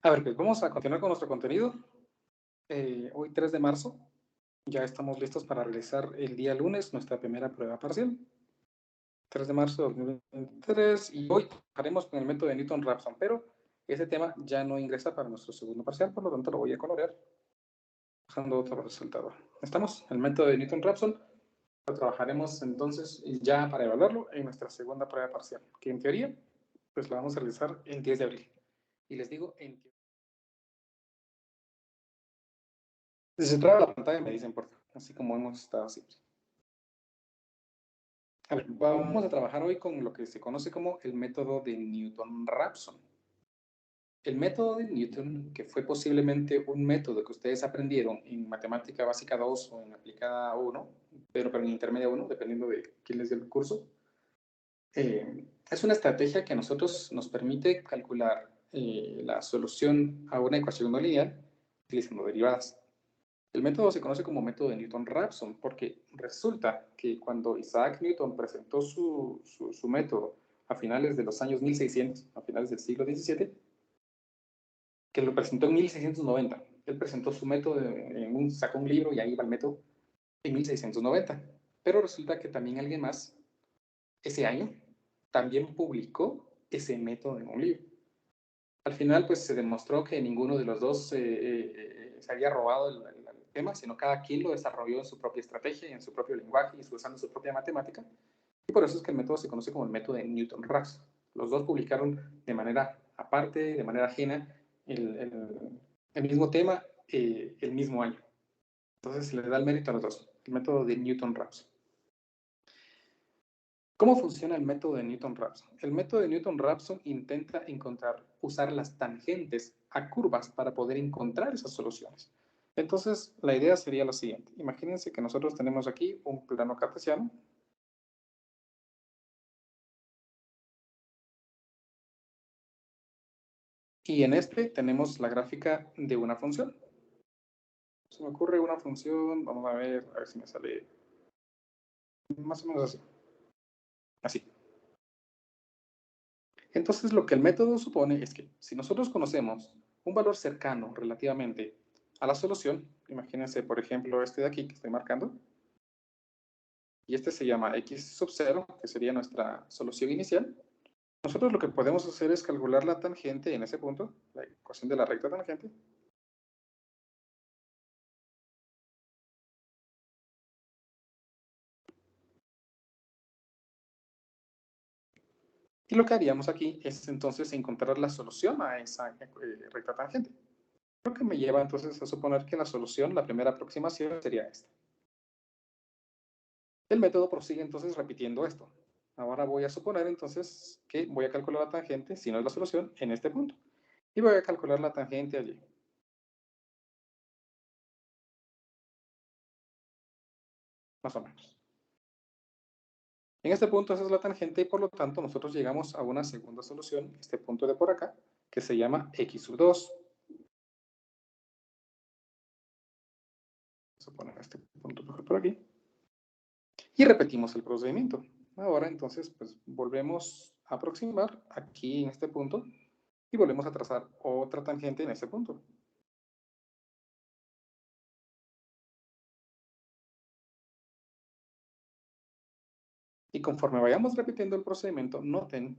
A ver, pues vamos a continuar con nuestro contenido. Hoy 3 de marzo, ya estamos listos para realizar el día lunes nuestra primera prueba parcial. 3 de marzo de 2023 y hoy haremos con el método de Newton-Raphson, pero ese tema ya no ingresa para nuestro segundo parcial, por lo tanto lo voy a colorear usando otro resultado. ¿Estamos? El método de Newton-Raphson lo trabajaremos entonces ya para evaluarlo en nuestra segunda prueba parcial, que en teoría pues la vamos a realizar el 10 de abril. Y les digo en teoría. Si se traba la pantalla me dicen por favor, así como hemos estado siempre. A ver, vamos a trabajar hoy con lo que se conoce como el método de Newton-Raphson. El método de Newton, que fue posiblemente un método que ustedes aprendieron en Matemática Básica 2 o en Aplicada 1, pero en Intermedia 1, dependiendo de quién les dio el curso, es una estrategia que a nosotros nos permite calcular la solución a una ecuación no lineal utilizando derivadas. El método se conoce como método de Newton-Raphson porque resulta que cuando Isaac Newton presentó su método a finales de los años 1600, a finales del siglo XVII, que lo presentó en 1690. Él presentó su método, sacó un libro y ahí va el método en 1690. Pero resulta que también alguien más, ese año, también publicó ese método en un libro. Al final, pues se demostró que ninguno de los dos se había robado el tema, sino cada quien lo desarrolló en su propia estrategia y en su propio lenguaje y usando su propia matemática. Y por eso es que el método se conoce como el método de Newton-Raphson. Los dos publicaron de manera aparte, de manera ajena, el mismo tema, el mismo año. Entonces se le da el mérito a los dos, el método de Newton-Raphson. ¿Cómo funciona el método de Newton-Raphson? El método de Newton-Raphson intenta usar las tangentes a curvas para poder encontrar esas soluciones. Entonces, la idea sería la siguiente. Imagínense que nosotros tenemos aquí un plano cartesiano. Y en este tenemos la gráfica de una función. Se me ocurre una función, vamos a ver si me sale más o menos así. Así. Entonces, lo que el método supone es que si nosotros conocemos un valor cercano relativamente a la solución, imagínense, por ejemplo, este de aquí que estoy marcando, y este se llama x sub 0, que sería nuestra solución inicial, nosotros lo que podemos hacer es calcular la tangente en ese punto, la ecuación de la recta tangente, y lo que haríamos aquí es entonces encontrar la solución a esa recta tangente. Lo que me lleva entonces a suponer que la solución, la primera aproximación, sería esta. El método prosigue entonces repitiendo esto. Ahora voy a suponer entonces que voy a calcular la tangente, si no es la solución, en este punto. Y voy a calcular la tangente allí. Más o menos. En este punto esa es la tangente y por lo tanto nosotros llegamos a una segunda solución, este punto de por acá, que se llama x sub 2. Vamos a poner este punto por aquí. Y repetimos el procedimiento. Ahora entonces pues volvemos a aproximar aquí en este punto y volvemos a trazar otra tangente en este punto. Y conforme vayamos repitiendo el procedimiento, noten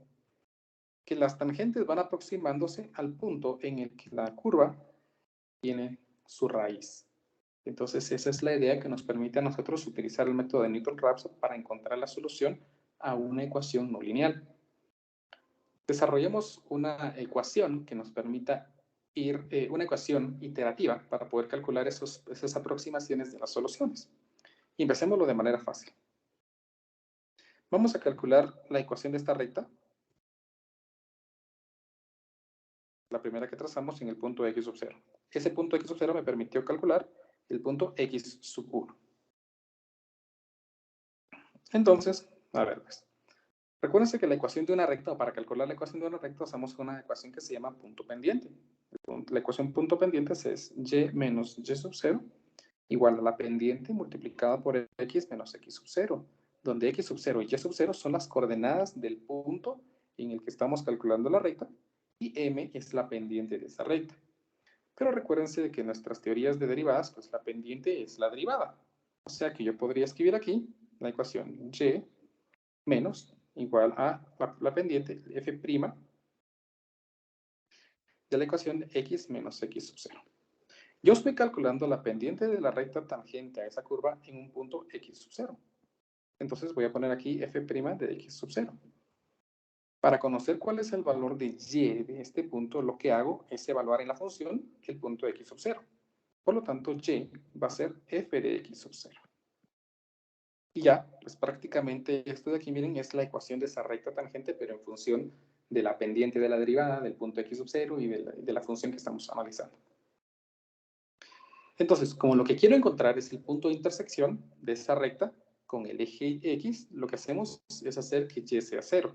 que las tangentes van aproximándose al punto en el que la curva tiene su raíz. Entonces, esa es la idea que nos permite a nosotros utilizar el método de Newton-Raphson para encontrar la solución a una ecuación no lineal. Desarrollemos una ecuación que nos permita una ecuación iterativa para poder calcular esas aproximaciones de las soluciones. Y empecémoslo de manera fácil. Vamos a calcular la ecuación de esta recta, la primera que trazamos en el punto x sub 0. Ese punto x sub 0 me permitió calcular el punto x sub 1. Entonces, a ver, pues, recuérdense que la ecuación de una recta, o para calcular la ecuación de una recta, usamos una ecuación que se llama punto pendiente. La ecuación punto pendiente es y menos y sub 0 igual a la pendiente multiplicada por x menos x sub 0, donde x sub 0 y y sub 0 son las coordenadas del punto en el que estamos calculando la recta, y m es la pendiente de esa recta. Pero recuérdense de que en nuestras teorías de derivadas, pues la pendiente es la derivada. O sea que yo podría escribir aquí la ecuación y menos igual a la pendiente f' de la ecuación x menos x sub 0. Yo estoy calculando la pendiente de la recta tangente a esa curva en un punto x sub 0. Entonces voy a poner aquí f' de x sub 0. Para conocer cuál es el valor de y de este punto, lo que hago es evaluar en la función el punto x sub 0. Por lo tanto, y va a ser f de x sub 0. Y ya, pues prácticamente esto de aquí, miren, es la ecuación de esa recta tangente, pero en función de la pendiente de la derivada, del punto x sub 0 y de la función que estamos analizando. Entonces, como lo que quiero encontrar es el punto de intersección de esa recta con el eje x, lo que hacemos es hacer que y sea 0.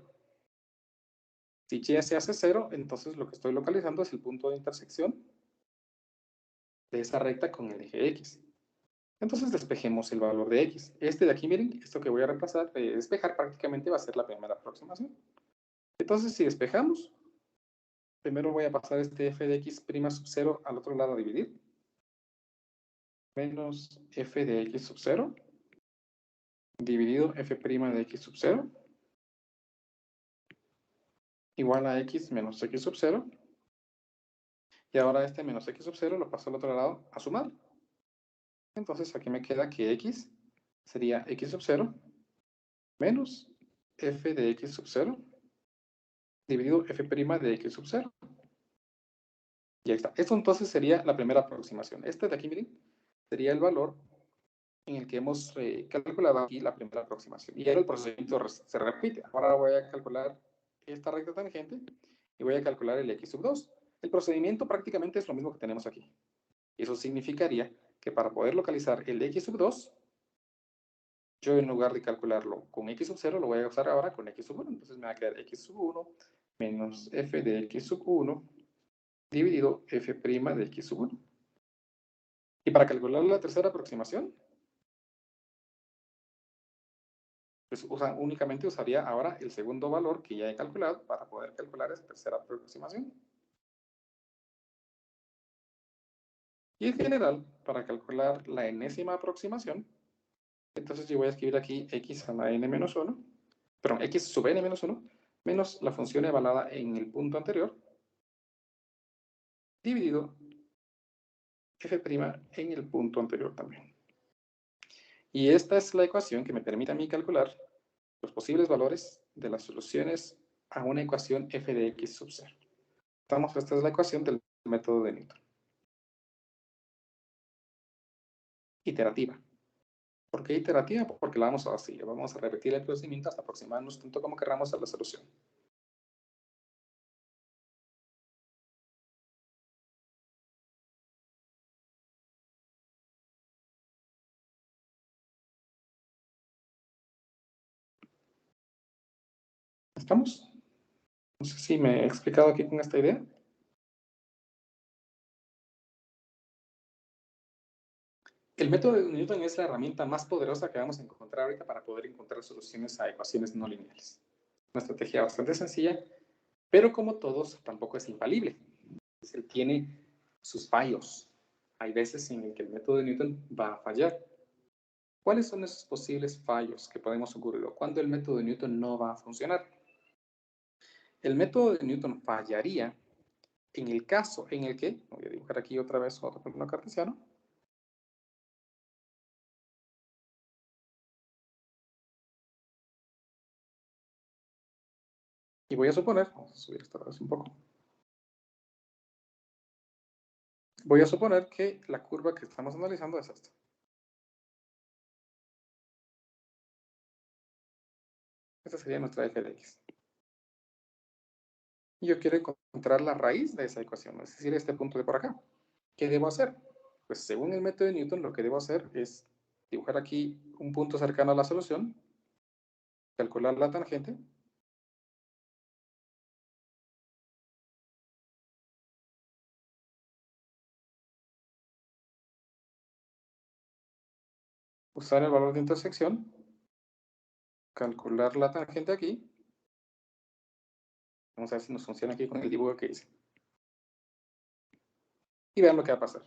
Si y se hace 0, entonces lo que estoy localizando es el punto de intersección de esa recta con el eje x. Entonces despejemos el valor de x. Este de aquí, miren, esto que voy a reemplazar, despejar prácticamente va a ser la primera aproximación. Entonces, si despejamos, primero voy a pasar este f de x' sub 0 al otro lado a dividir. Menos f de x sub 0 dividido f' de x sub 0 igual a x menos x sub 0. Y ahora este menos x sub 0 lo paso al otro lado a sumar. Entonces aquí me queda que x sería x sub 0 menos f de x sub 0 dividido f' de x sub 0. Y ahí está. Esto entonces sería la primera aproximación. Este de aquí, miren, sería el valor en el que hemos calculado aquí la primera aproximación. Y ahora el procedimiento se repite. Ahora voy a calcular esta recta tangente y voy a calcular el x sub 2. El procedimiento prácticamente es lo mismo que tenemos aquí. Eso significaría que para poder localizar el x sub 2, yo en lugar de calcularlo con x sub 0, lo voy a usar ahora con x sub 1. Entonces me va a quedar x sub 1 menos f de x sub 1 dividido f' de x sub 1. Y para calcular la tercera aproximación, pues únicamente usaría ahora el segundo valor que ya he calculado para poder calcular esa tercera aproximación. Y en general, para calcular la enésima aproximación, entonces yo voy a escribir aquí x a la n menos 1, perdón, x sub n menos 1, menos la función evaluada en el punto anterior, dividido f' en el punto anterior también. Y esta es la ecuación que me permite a mí calcular los posibles valores de las soluciones a una ecuación f de x sub 0. Esta es la ecuación del método de Newton. Iterativa. ¿Por qué iterativa? Porque la vamos a repetir el procedimiento hasta aproximarnos tanto como queramos a la solución. ¿Estamos? No sé si me he explicado aquí con esta idea. El método de Newton es la herramienta más poderosa que vamos a encontrar ahorita para poder encontrar soluciones a ecuaciones no lineales. Una estrategia bastante sencilla, pero como todos, tampoco es infalible. Él tiene sus fallos. Hay veces en que el método de Newton va a fallar. ¿Cuáles son esos posibles fallos que podemos ocurrir o cuándo el método de Newton no va a funcionar? El método de Newton fallaría en el caso en el que, voy a dibujar aquí otra vez otro plano cartesiano, y voy a suponer, vamos a subir esta vez un poco, voy a suponer que la curva que estamos analizando es esta. Esta sería nuestra eje de x. Y yo quiero encontrar la raíz de esa ecuación, es decir, este punto de por acá. ¿Qué debo hacer? Pues según el método de Newton, lo que debo hacer es dibujar aquí un punto cercano a la solución, calcular la tangente, usar el valor de intersección, calcular la tangente aquí, Vamos a ver si nos funciona aquí con el dibujo que hice. Y vean lo que va a pasar.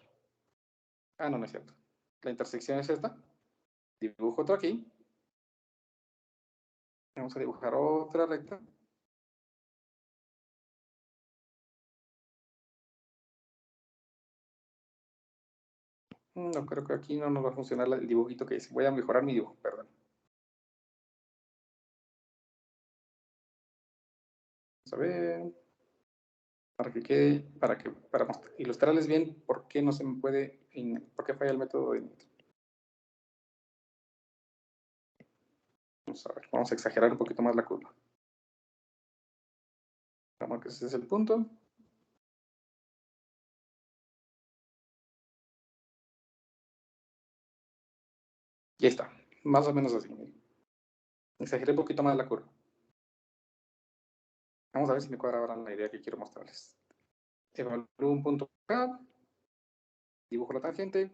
Ah, no, no es cierto. La intersección es esta. Dibujo otro aquí. Vamos a dibujar otra recta. No, creo que aquí no nos va a funcionar el dibujito que hice. Voy a mejorar mi dibujo, perdón. Vamos a ver. Para ilustrarles bien por qué no se me puede, por qué falla el método de Newton. Vamos a ver, vamos a exagerar un poquito más la curva. Vamos que ese es el punto. Y ahí está, más o menos así. Exageré un poquito más la curva. Vamos a ver si me cuadra ahora la idea que quiero mostrarles. Evalúo un punto acá, dibujo la tangente.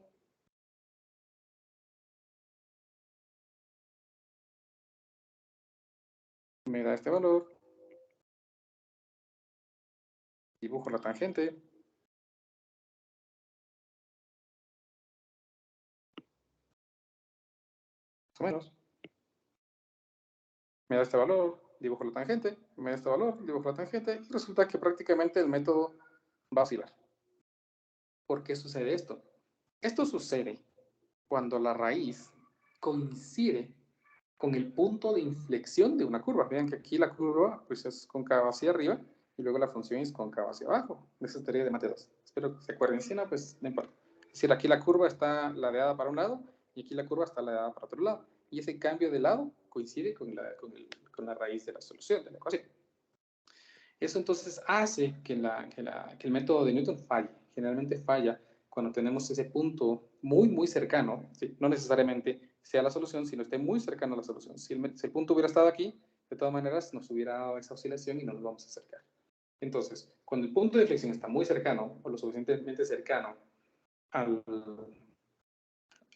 Me da este valor. Dibujo la tangente. Más o menos. Me da este valor, dibujo la tangente, me da este valor, dibujo la tangente, y resulta que prácticamente el método va a oscilar. ¿Por qué sucede esto? Esto sucede cuando la raíz coincide con el punto de inflexión de una curva. Vean que aquí la curva pues, es cóncava hacia arriba y luego la función es cóncava hacia abajo. Esa es teoría de Mate 2. Espero que se acuerden. Si no, pues no importa. Es decir, aquí la curva está ladeada para un lado y aquí la curva está ladeada para otro lado. Y ese cambio de lado coincide con la raíz de la solución, de la ecuación. Eso entonces hace que el método de Newton falle. Generalmente falla cuando tenemos ese punto muy, muy cercano, ¿sí? No necesariamente sea la solución, sino esté muy cercano a la solución. Si el punto hubiera estado aquí, de todas maneras nos hubiera dado esa oscilación y no nos vamos a acercar. Entonces, cuando el punto de inflexión está muy cercano o lo suficientemente cercano al,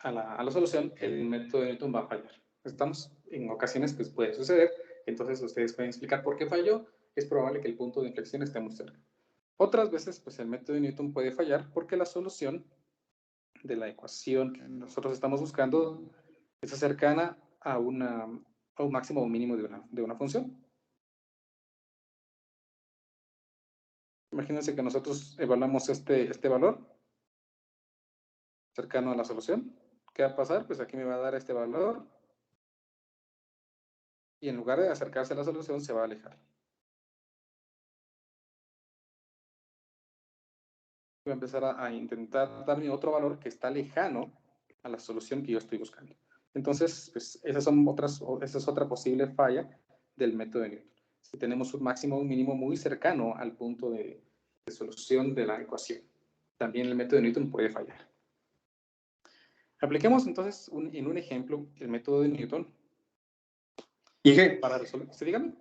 a la solución, el método de Newton va a fallar. Estamos en ocasiones pues puede suceder, entonces ustedes pueden explicar por qué falló, es probable que el punto de inflexión esté muy cerca. Otras veces pues el método de Newton puede fallar porque la solución de la ecuación que nosotros estamos buscando está cercana a un máximo o un mínimo de una función. Imagínense que nosotros evaluamos este valor cercano a la solución. ¿Qué va a pasar? Pues aquí me va a dar este valor y en lugar de acercarse a la solución se va a alejar. Voy a empezar a intentar darme otro valor que está lejano a la solución que yo estoy buscando. Entonces, pues, esa es otra posible falla del método de Newton. Si tenemos un máximo o un mínimo muy cercano al punto de solución de la ecuación, también el método de Newton puede fallar. Apliquemos entonces en un ejemplo el método de Newton para resolver. ¿Sí, dígame?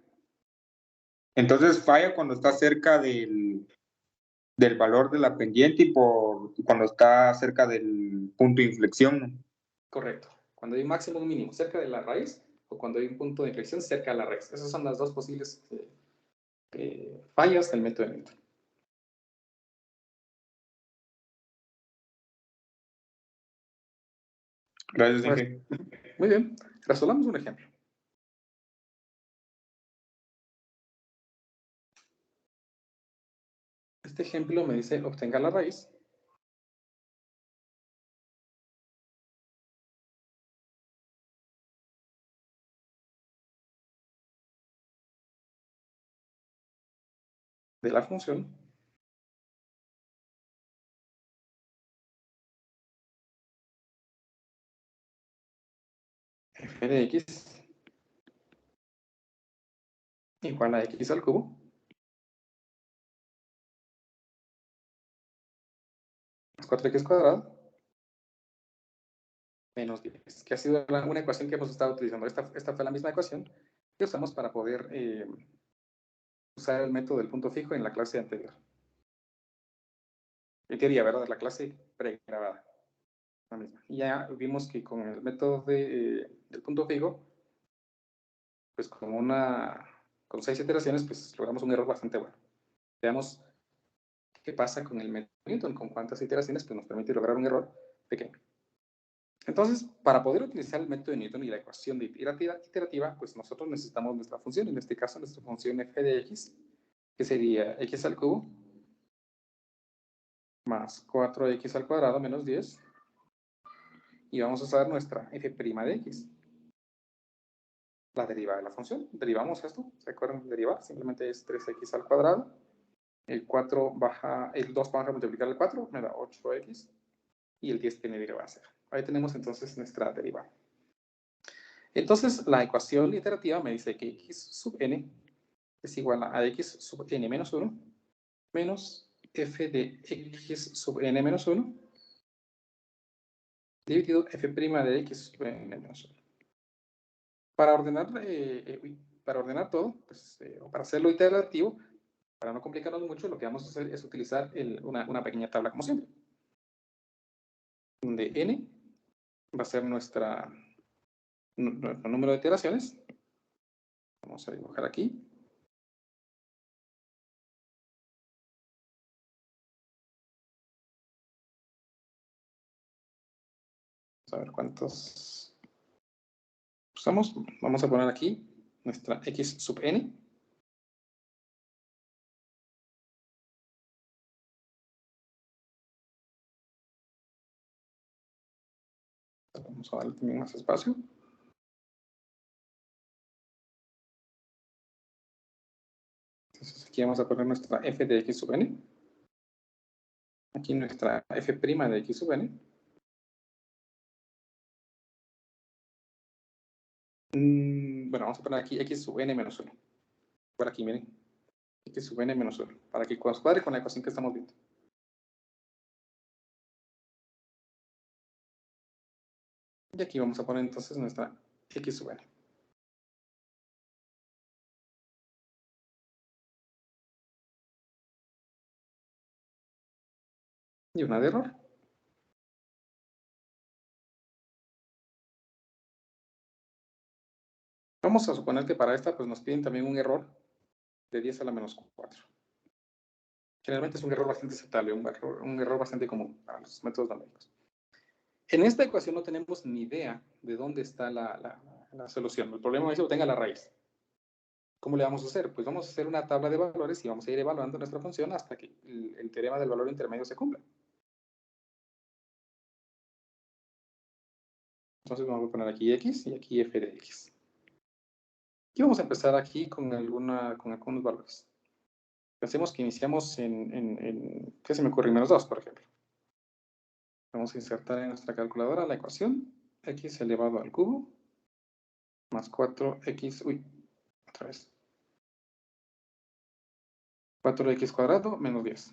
Entonces falla cuando está cerca del valor de la pendiente y cuando está cerca del punto de inflexión. Correcto. Cuando hay un máximo o un mínimo cerca de la raíz o cuando hay un punto de inflexión cerca de la raíz. Esas son las dos posibles fallas del método de Newton. Gracias, Inge. Muy bien. Resolvamos un ejemplo. Este ejemplo me dice obtenga la raíz de la función f de x igual a x al cubo más 4x cuadrado menos 10, que ha sido una ecuación que hemos estado utilizando. Esta fue la misma ecuación que usamos para poder usar el método del punto fijo en la clase anterior. En teoría, ¿verdad? La clase pregrabada. La misma. Y ya vimos que con el método del punto fijo, pues como una con 6 iteraciones, pues logramos un error bastante bueno. Veamos qué pasa con el método de Newton, con cuántas iteraciones pues, nos permite lograr un error pequeño. Entonces, para poder utilizar el método de Newton y la ecuación de iterativa, pues nosotros necesitamos nuestra función, en este caso nuestra función f de x, que sería x al cubo más 4x al cuadrado menos 10, y vamos a usar nuestra f' de x, la derivada de la función. Derivamos esto, ¿se acuerdan de derivar? Simplemente es 3x al cuadrado, el 4 baja, el 2 baja a multiplicar el 4, me da 8x, y el 10 tiene derivada 0. Ahí tenemos entonces nuestra derivada. Entonces, la ecuación iterativa me dice que x sub n es igual a x sub n menos 1 menos f de x sub n menos 1 dividido f' de x sub n menos 1. Para ordenar todo, pues, o para hacerlo iterativo, para no complicarnos mucho, lo que vamos a hacer es utilizar una pequeña tabla como siempre. Donde n va a ser nuestro número de iteraciones. Vamos a dibujar aquí. Vamos a ver cuántos usamos. Vamos a poner aquí nuestra x sub n. Vamos a darle también más espacio. Entonces aquí vamos a poner nuestra f de x sub n. Aquí nuestra f' de x sub n. Bueno, vamos a poner aquí x sub n menos 1. Por aquí, miren. X sub n menos 1. Para que cuadre con la ecuación que estamos viendo. Y aquí vamos a poner entonces nuestra x sub n. Y una de error. Vamos a suponer que para esta pues nos piden también un error de 10 a la menos 4. Generalmente es un error bastante aceptable, un error bastante común para los métodos numéricos. En esta ecuación no tenemos ni idea de dónde está la solución. El problema es que lo tenga la raíz. ¿Cómo le vamos a hacer? Pues vamos a hacer una tabla de valores y vamos a ir evaluando nuestra función hasta que el teorema del valor intermedio se cumpla. Entonces vamos a poner aquí x y aquí f de x. Y vamos a empezar aquí con algunos valores. Pensemos que iniciamos ¿qué se me ocurre? Menos 2, por ejemplo. Vamos a insertar en nuestra calculadora la ecuación x elevado al cubo más 4x, otra vez. 4x cuadrado menos 10.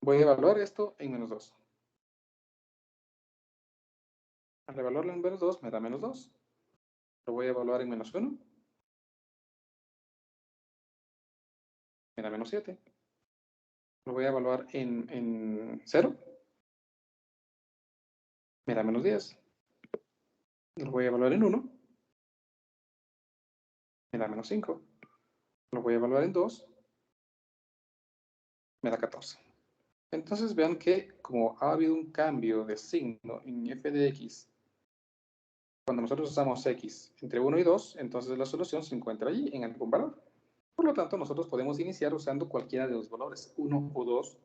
Voy a evaluar esto en menos 2. Al evaluarlo en menos 2 me da menos 2. Lo voy a evaluar en menos 1. Me da menos 7. Lo voy a evaluar en 0. Me da menos 10. Lo voy a evaluar en 1. Me da menos 5. Lo voy a evaluar en 2. Me da 14. Entonces vean que como ha habido un cambio de signo en f de x, cuando nosotros usamos x entre 1 y 2, entonces la solución se encuentra allí en algún valor. Por lo tanto, nosotros podemos iniciar usando cualquiera de los valores, 1 o 2,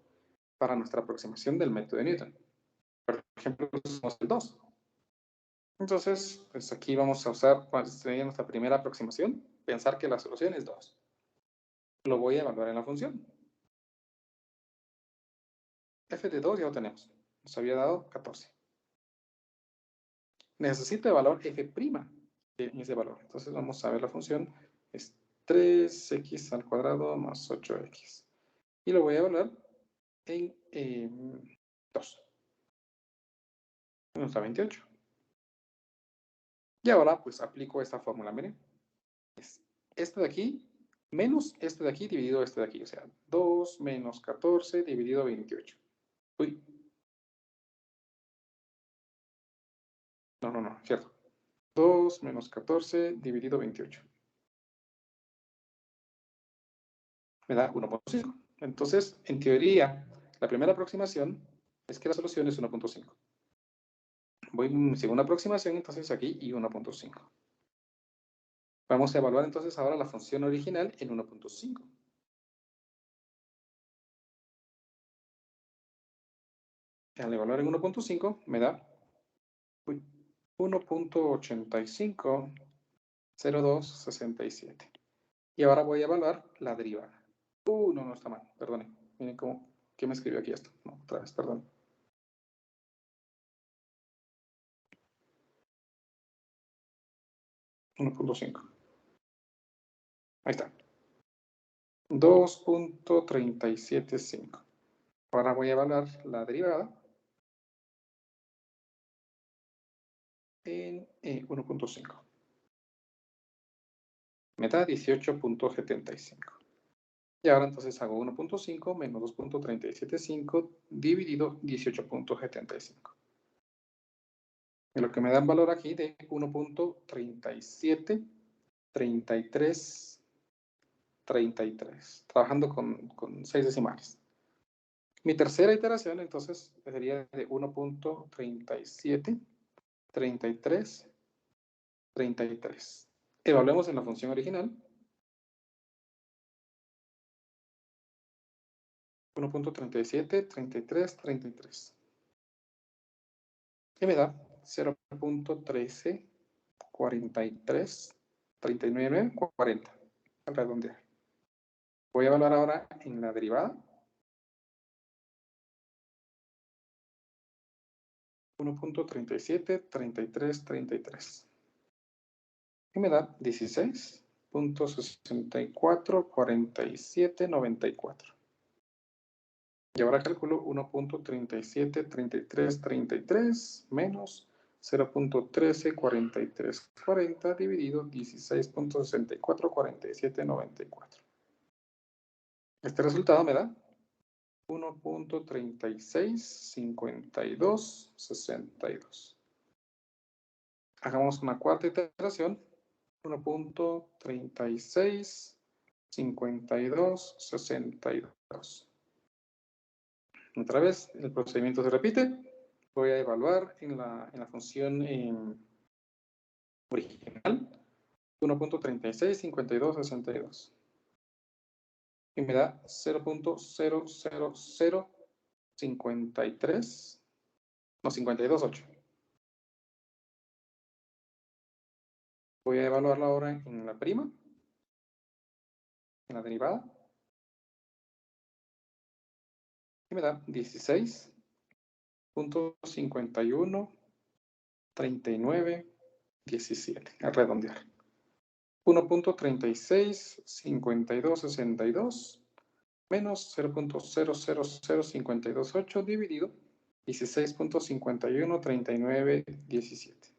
para nuestra aproximación del método de Newton. Por ejemplo, usamos el 2. Entonces, pues aquí vamos a usar, cuál sería nuestra primera aproximación, pensar que la solución es 2. Lo voy a evaluar en la función. F de 2 ya lo tenemos. Nos había dado 14. Necesito el valor f' en ese valor. Entonces vamos a ver la función. Es 3x al cuadrado más 8x. Y lo voy a evaluar en 2. Nos da 28. Y ahora pues aplico esta fórmula. Miren. Es este de aquí menos este de aquí dividido este de aquí. O sea, 2 menos 14 dividido 28. Uy. No, cierto. 2 menos 14 dividido 28. me da 1.5. Entonces, en teoría, la primera aproximación es que la solución es 1.5. Voy en segunda aproximación, entonces aquí, y 1.5. Vamos a evaluar entonces ahora la función original en 1.5. Al evaluar en 1.5 me da 1.850267. Y ahora voy a evaluar la derivada. No está mal, perdone. Miren cómo, ¿qué me escribió aquí esto? No, otra vez, perdón. .5. Ahí está. 2.375. Ahora voy a evaluar la derivada en 1.5. Me da 18.75. Y ahora entonces hago 1.5 menos 2.375 dividido 18.75. Y lo que me da un valor aquí de 1.373333. Trabajando con 6 decimales. Mi tercera iteración entonces sería de 1.373333. Evaluemos en la función original. 1.373333. Y me da 0.13433940. Al redondear. Voy a evaluar ahora en la derivada. 1.373333. Y me da 16.644794. Y ahora calculo 1.373333 menos 0.134340 dividido 16.644794. Este resultado me da 1.365262. Hagamos una cuarta iteración. 1.365262. Otra vez, el procedimiento se repite. Voy a evaluar en la función original 1.365262. Y me da 0.00053, no, 528. Voy a evaluarla ahora en la prima, en la derivada. Y me da 16.513917, a redondear. 1.365262 menos 0.000528 dividido 16.513917.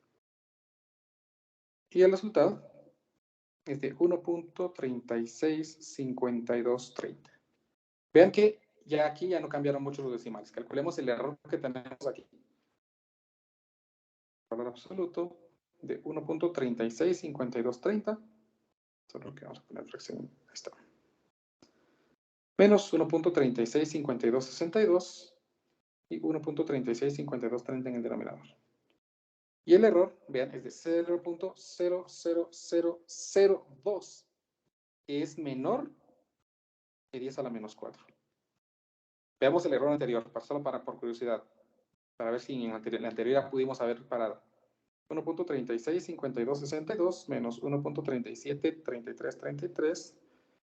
Y el resultado es de 1.365230. Vean que ya aquí ya no cambiaron mucho los decimales. Calculemos el error que tenemos aquí. Valor absoluto de 1.365230. Solo que vamos a poner fracción. Ahí está. Menos 1.365262 y 1.365230 en el denominador. Y el error, vean, es de 0.00002, que es menor que 10 a la menos 4. Veamos el error anterior, solo por curiosidad, para ver si en la anterior ya pudimos haber parado. 1.365262 menos 1.373333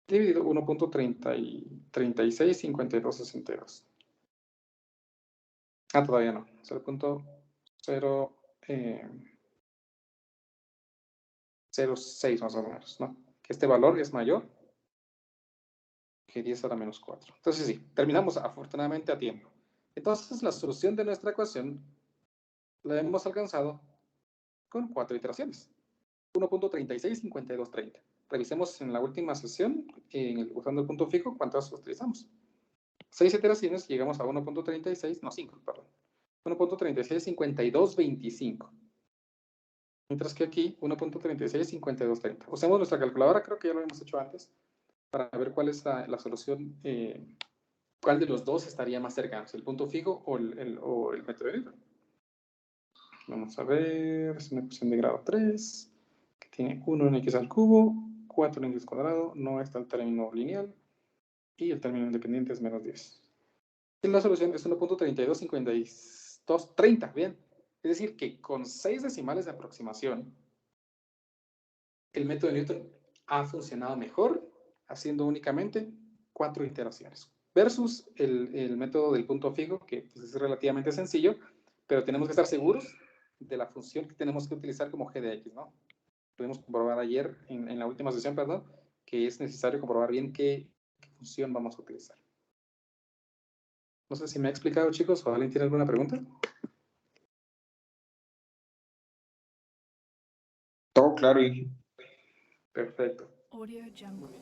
dividido 1.365262. Todavía no. 0.06 más o menos, ¿no? Que este valor es mayor que 10 a la menos 4. Entonces sí, terminamos afortunadamente a tiempo. Entonces la solución de nuestra ecuación la hemos alcanzado con 4 iteraciones. 1.365230. Revisemos en la última sesión, usando el punto fijo, cuántas utilizamos. 6 iteraciones, llegamos a 1.36, no 5, perdón. 1.365225. Mientras que aquí 1.365230. Usemos nuestra calculadora, creo que ya lo hemos hecho antes. para ver cuál es la solución, cuál de los dos estaría más cercano, el punto fijo o el método de Newton. Vamos a ver, es una ecuación de grado 3, que tiene 1 en x al cubo, 4 en x cuadrado, no está el término lineal, y el término independiente es menos 10. Y la solución es 1.325230, bien. Es decir, que con 6 decimales de aproximación, el método de Newton ha funcionado mejor haciendo únicamente 4 iteraciones. Versus el método del punto fijo, que pues, es relativamente sencillo, pero tenemos que estar seguros de la función que tenemos que utilizar como g de x, ¿no? Pudimos comprobar ayer, en la última sesión, perdón, que es necesario comprobar bien qué función vamos a utilizar. No sé si me ha explicado, chicos, o alguien tiene alguna pregunta. Todo claro, y Perfecto. Audio Jungle.